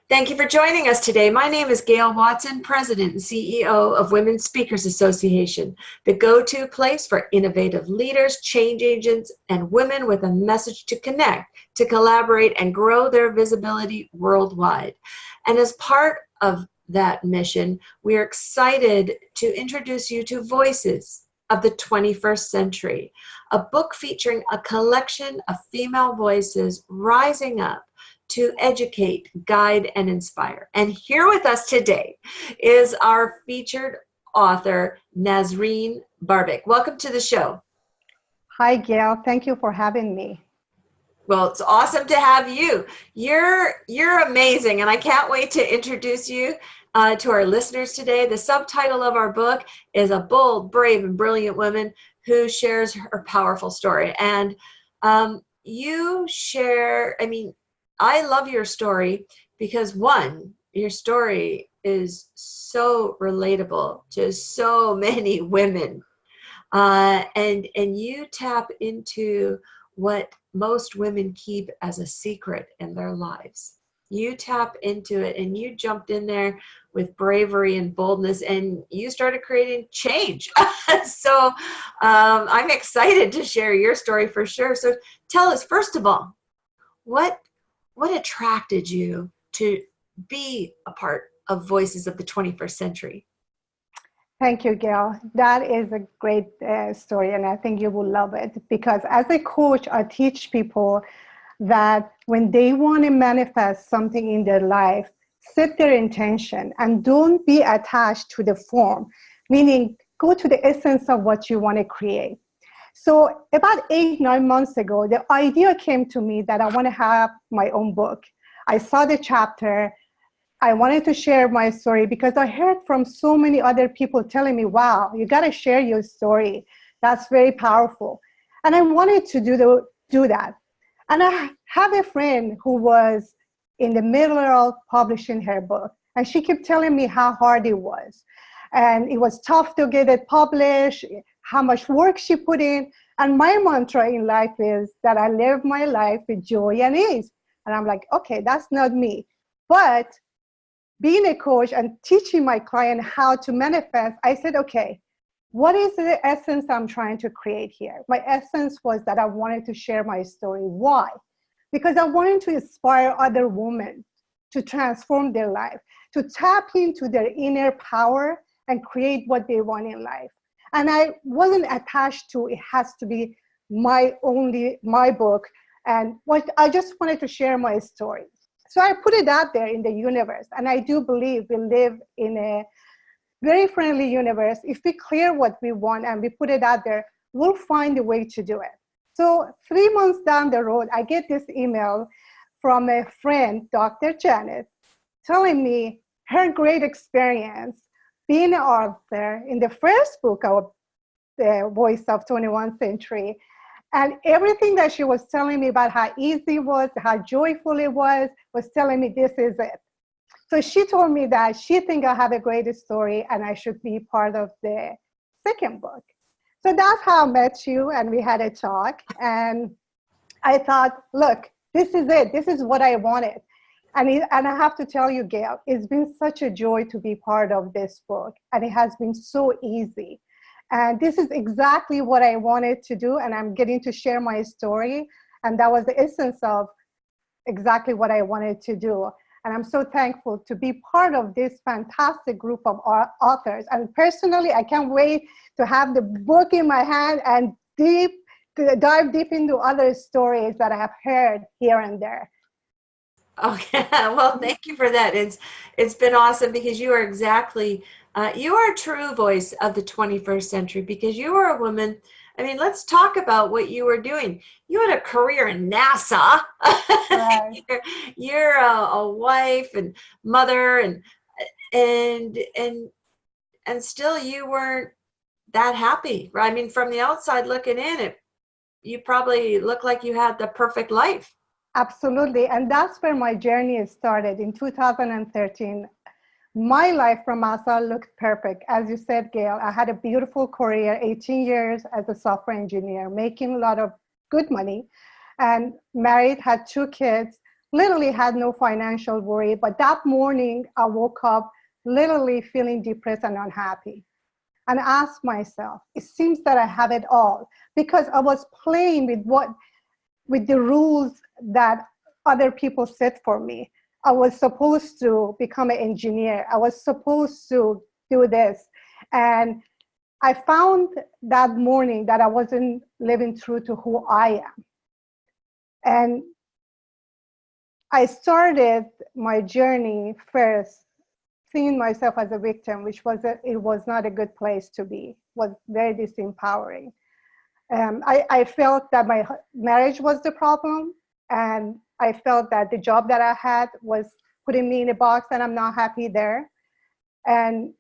Thank you for joining us today. My name is Gail Watson, President and CEO of Women Speakers Association, the go-to place for innovative leaders, change agents, and women with a message to connect, to collaborate, and grow their visibility worldwide. And as part of that mission, we are excited to introduce you to Voices of the 21st Century, a book featuring a collection of female voices rising up to educate, guide, and inspire. And here with us today is our featured author, Nasrin Barbic. Welcome to the show. Hi, Gail. Thank you for having me. Well, it's awesome to have you. You're amazing, and I can't wait to introduce you to our listeners today. The subtitle of our book is A Bold, Brave, and Brilliant Woman Who Shares Her Powerful Story. And you share, I love your story because, one, your story is so relatable to so many women, and you tap into what most women keep as a secret in their lives. You tap into it, and you jumped in there with bravery and boldness, and you started creating change. So I'm excited to share your story for sure. So tell us, first of all, what attracted you to be a part of Voices of the 21st Century? Thank you, Gail. That is a great story, and I think you will love it, because as a coach, I teach people that when they want to manifest something in their life, set their intention and don't be attached to the form, meaning go to the essence of what you want to create. So about 8-9 months ago, the idea came to me that I want to have my own book. I saw the chapter. I wanted to share my story because I heard from so many other people telling me, wow, you got to share your story. That's very powerful. And I wanted to do that. And I have a friend who was in the middle of publishing her book. And she kept telling me how hard it was. And it was tough to get it published, how much work she put in. And my mantra in life is that I live my life with joy and ease. And I'm like, okay, that's not me. But being a coach and teaching my client how to manifest, I said, okay, what is the essence I'm trying to create here? My essence was that I wanted to share my story. Why? Because I wanted to inspire other women to transform their life, to tap into their inner power and create what they want in life. And I wasn't attached to it has to be my book. And what I just wanted to share my story. So I put it out there in the universe. And I do believe we live in a very friendly universe. If we clear what we want and we put it out there, we'll find a way to do it. So 3 months down the road, I get this email from a friend, Dr. Janet, telling me her great experience being an author in the first book of the Voice of 21st Century. And everything that she was telling me about how easy it was, how joyful it was telling me this is it. So she told me that she thinks I have a great story and I should be part of the second book. So that's how I met you, and we had a talk. And I thought, look, this is it. This is what I wanted. And I have to tell you, Gail, it's been such a joy to be part of this book. And it has been so easy. And this is exactly what I wanted to do. And I'm getting to share my story. And that was the essence of exactly what I wanted to do. And I'm so thankful to be part of this fantastic group of authors. And personally, I can't wait to have the book in my hand and dive deep into other stories that I have heard here and there. Okay, well, thank you for that. It's been awesome because you are exactly, you are a true voice of the 21st century because you are a woman. Let's talk about what you were doing. You had a career in NASA. Right. You're a wife and mother, and still you weren't that happy, right? From the outside looking in, you probably look like you had the perfect life. Absolutely, and that's where my journey started in 2013. My life from NASA looked perfect. As you said, Gail, I had a beautiful career, 18 years as a software engineer, making a lot of good money, and married, had 2 kids, literally had no financial worry. But that morning, I woke up literally feeling depressed and unhappy. And asked myself, it seems that I have it all, because I was playing with the rules that other people set for me. I was supposed to become an engineer. I was supposed to do this. And I found that morning that I wasn't living true to who I am. And I started my journey first seeing myself as a victim, which it was not a good place to be. It was very disempowering. I felt that my marriage was the problem, and I felt that the job that I had was putting me in a box and I'm not happy there. And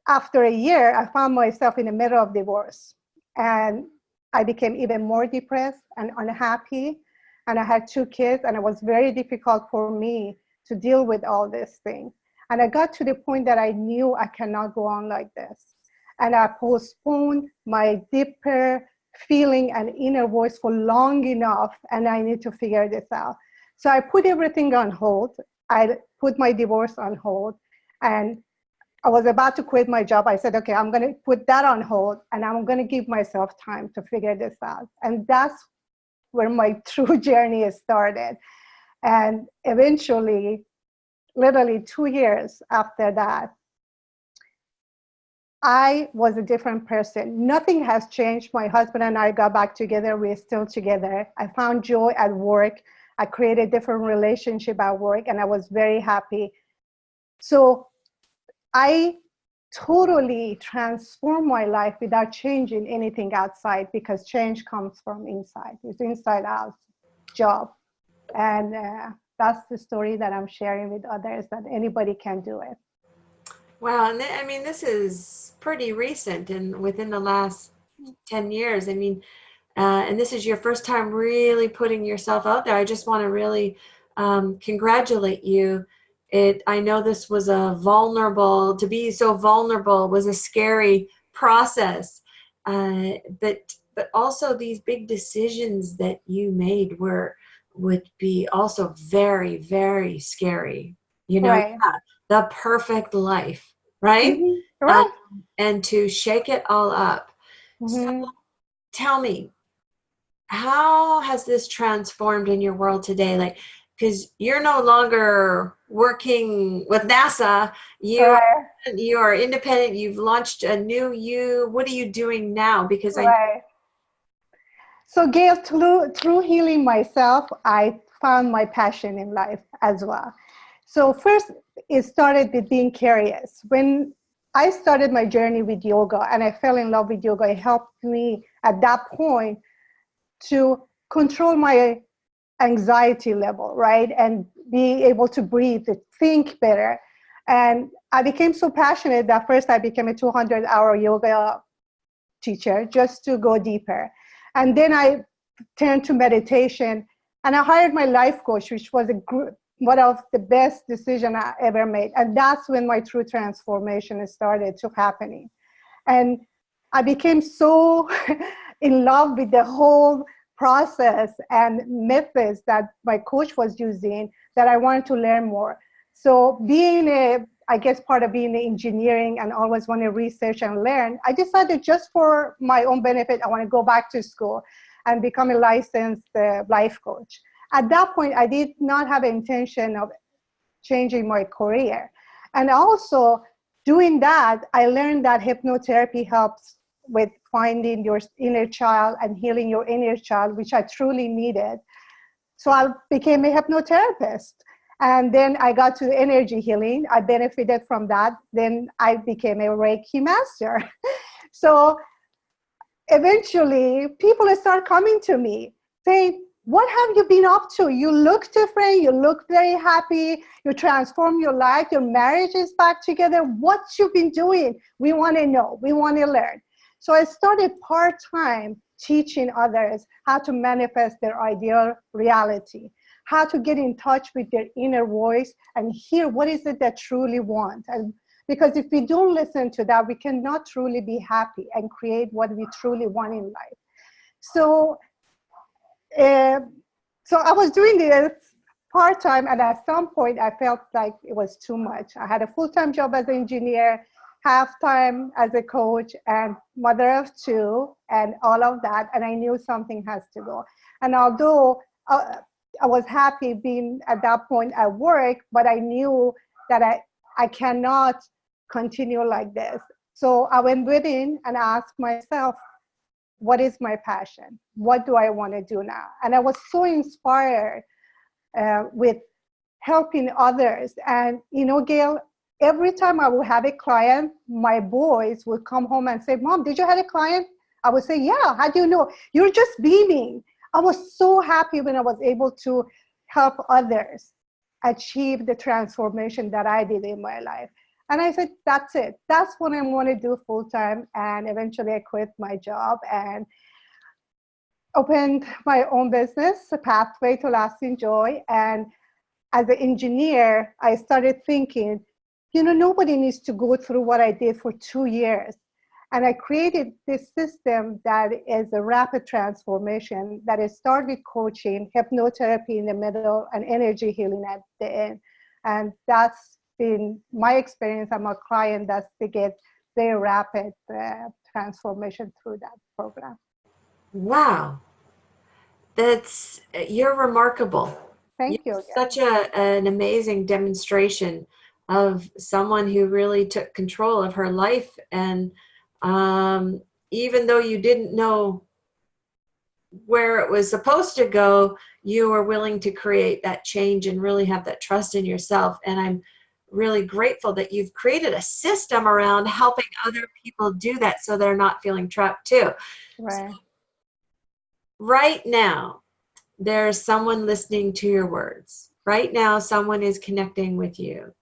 after a year, I found myself in the middle of divorce, and I became even more depressed and unhappy. And I had 2 kids, and it was very difficult for me to deal with all these things. And I got to the point that I knew I cannot go on like this. And I postponed my deeper feeling and inner voice for long enough, and I need to figure this out. So I put everything on hold. I put my divorce on hold, and I was about to quit my job. I said, okay, I'm going to put that on hold, and I'm going to give myself time to figure this out. And that's where my true journey started. And eventually, literally 2 years after that, I was a different person. Nothing has changed. My husband and I got back together. We're still together. I found joy at work. I created a different relationship at work, and I was very happy. So I totally transformed my life without changing anything outside, because change comes from inside. It's inside out job. And that's the story that I'm sharing with others, that anybody can do it. Wow, and I mean, this is pretty recent and within the last 10 years. I mean, and this is your first time really putting yourself out there. I just want to really congratulate you. I know this was to be so vulnerable was a scary process, but also these big decisions that you made would be also very, very scary. You know, Right. yeah, the perfect life, right? Mm-hmm. Um, Right. and to shake it all up. So Mm-hmm. tell me, how has this transformed in your world today? Like, because you're no longer working with NASA, Right. you are independent. You've launched a new you. What are you doing now? Because I Right. So Gail, through healing myself, I found my passion in life as well. So first, it started with being curious. When I started my journey with yoga and I fell in love with yoga, it helped me at that point to control my anxiety level, right? And be able to breathe, to think better. And I became so passionate that first I became a 200-hour yoga teacher just to go deeper. And then I turned to meditation, and I hired my life coach, which was one of the best decisions I ever made. And that's when my true transformation started to happening. And I became so in love with the whole process and methods that my coach was using that I wanted to learn more. So I guess part of being in engineering and always want to research and learn, I decided just for my own benefit, I want to go back to school and become a licensed life coach. At that point, I did not have intention of changing my career. And also doing that, I learned that hypnotherapy helps with finding your inner child and healing your inner child, which I truly needed. So I became a hypnotherapist. And then I got to energy healing. I benefited from that. Then I became a Reiki master. So eventually people start coming to me saying, what have you been up to? You look different. You look very happy. You transform your life. Your marriage is back together. What you've been doing? We want to know. We want to learn. So I started part-time teaching others how to manifest their ideal reality, how to get in touch with their inner voice and hear what is it that truly want. And because if we don't listen to that, we cannot truly be happy and create what we truly want in life. So I was doing this part-time, and at some point I felt like it was too much. I had a full-time job as an engineer, half-time as a coach, and mother of two, and all of that, and I knew something has to go. And although I was happy being at that point at work, but I knew that I cannot continue like this. So I went within and asked myself, what is my passion? What do I want to do now? And I was so inspired with helping others. And you know, Gail, every time I would have a client, my boys would come home and say, Mom, did you have a client? I would say, yeah, how do you know? You're just beaming. I was so happy when I was able to help others achieve the transformation that I did in my life. And I said, that's it. That's what I want to do full time. And eventually I quit my job and opened my own business, A Pathway to Lasting Joy. And as an engineer, I started thinking, you know, nobody needs to go through what I did for 2 years. And I created this system that is a rapid transformation that is started coaching, hypnotherapy in the middle, and energy healing at the end. And that's been my experience. I'm a client that's to get very rapid transformation through that program. Wow. You're remarkable. Thank You're you. such an amazing demonstration of someone who really took control of her life. And even though you didn't know where it was supposed to go, you were willing to create that change and really have that trust in yourself. And I'm really grateful that you've created a system around helping other people do that so they're not feeling trapped too. Right. So right now, there's someone listening to your words. Right now, someone is connecting with you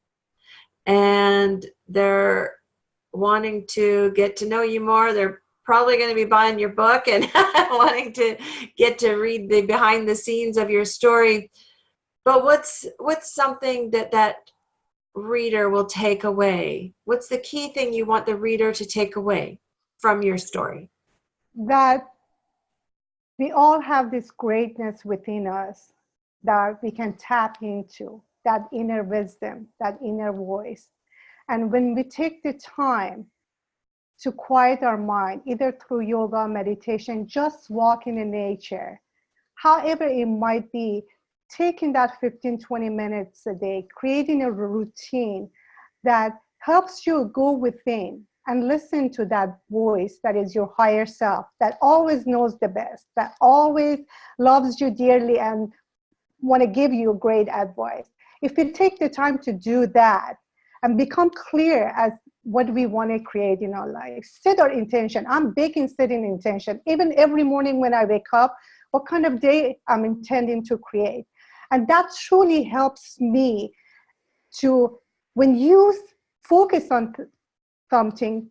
and they're wanting to get to know you more. They're probably going to be buying your book and wanting to get to read the behind the scenes of your story. But what's something that reader will take away? What's the key thing you want the reader to take away from your story? That we all have this greatness within us that we can tap into, that inner wisdom, that inner voice. And when we take the time to quiet our mind, either through yoga, meditation, just walking in nature, however it might be, taking that 15, 20 minutes a day, creating a routine that helps you go within and listen to that voice that is your higher self, that always knows the best, that always loves you dearly and want to give you great advice. If we take the time to do that and become clear as what we want to create in our life, set our intention. I'm big in setting intention. Even every morning when I wake up, what kind of day I'm intending to create. And that truly helps me to, when you focus on something,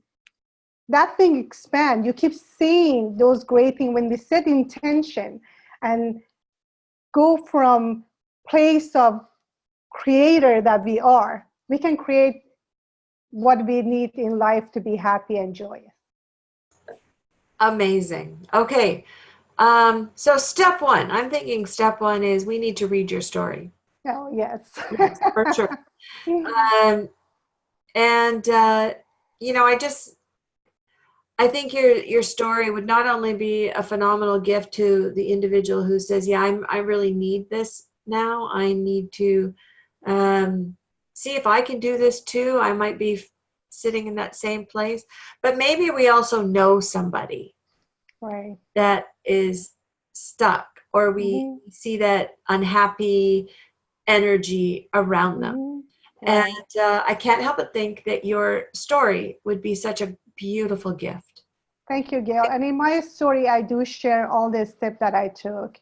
that thing expands. You keep seeing those great things when we set intention and go from place of creator that we are, we can create what we need in life to be happy and joyous. Amazing. Okay. So step one, I'm thinking step one is we need to read your story. Oh, yes. Yes, for sure. And you know, I think your story would not only be a phenomenal gift to the individual who says, yeah, I really need this now. I need to see if I can do this too. I might be sitting in that same place, but maybe we also know somebody Right. that is stuck, or we see that unhappy energy around them. Right. And I can't help but think that your story would be such a beautiful gift. Thank you, Gail. And in my story, I do share all the steps that I took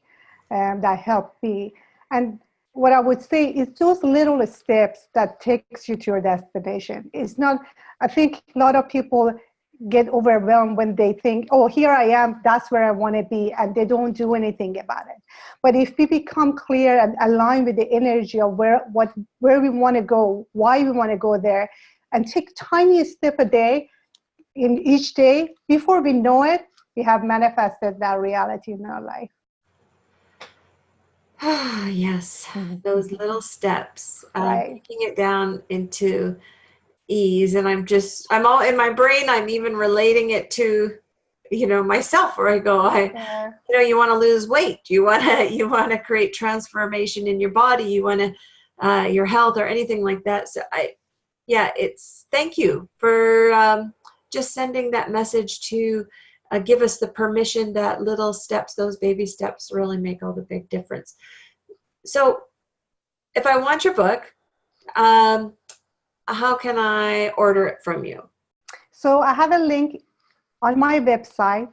that helped me. And what I would say is those little steps that takes you to your destination. It's not, I think a lot of people get overwhelmed when they think, oh, here I am, that's where I want to be, and they don't do anything about it. But if we become clear and align with the energy of where we want to go, why we want to go there, and take tiny step a day in each day, before we know it, we have manifested that reality in our life. Yes, those little steps, Right. breaking it down into ease. And I'm all in my brain, I'm even relating it to, myself, where I go, Yeah. you want to lose weight, you want to create transformation in your body, you want to, your health or anything like that. So thank you for just sending that message to give us the permission that little steps, those baby steps, really make all the big difference. So if I want your book, um, how can I order it from you? So I have a link on my website,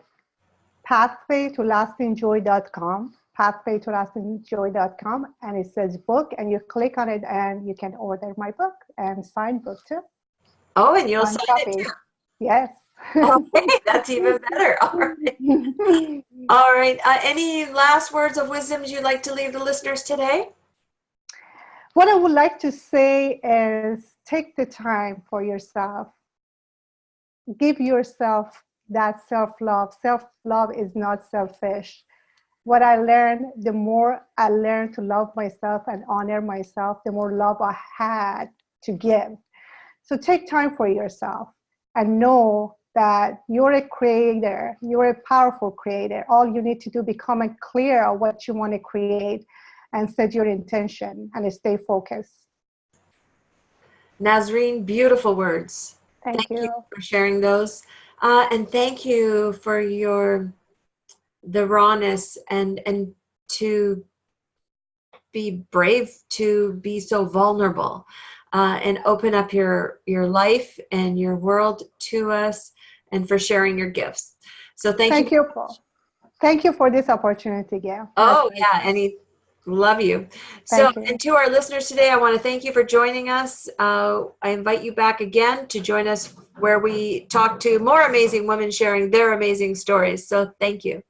pathwaytolastingjoy.com, pathwaytolastingjoy.com, and it says book, and you click on it and you can order my book and signed book too. Oh, and you'll Signed sign it copy. too. Yes. Okay, that's even better. All right. All right. Any last words of wisdom you'd like to leave the listeners today? What I would like to say is take the time for yourself. Give yourself that self-love. Self-love is not selfish. What I learned, the more I learned to love myself and honor myself, the more love I had to give. So take time for yourself and know that you're a creator, you're a powerful creator. All you need to do, become clear of what you want to create and set your intention and stay focused. Nasrin, beautiful words. Thank Thank you you. for sharing those. And thank you for the rawness and to be brave, to be so vulnerable, and open up your life and your world to us, and for sharing your gifts. So thank you. Thank you, Paul. Thank you for this opportunity, Gail. My Oh pleasure. yeah, love you. So, Thank you. and to our listeners today, I want to thank you for joining us. I invite you back again to join us where we talk to more amazing women sharing their amazing stories. So thank you.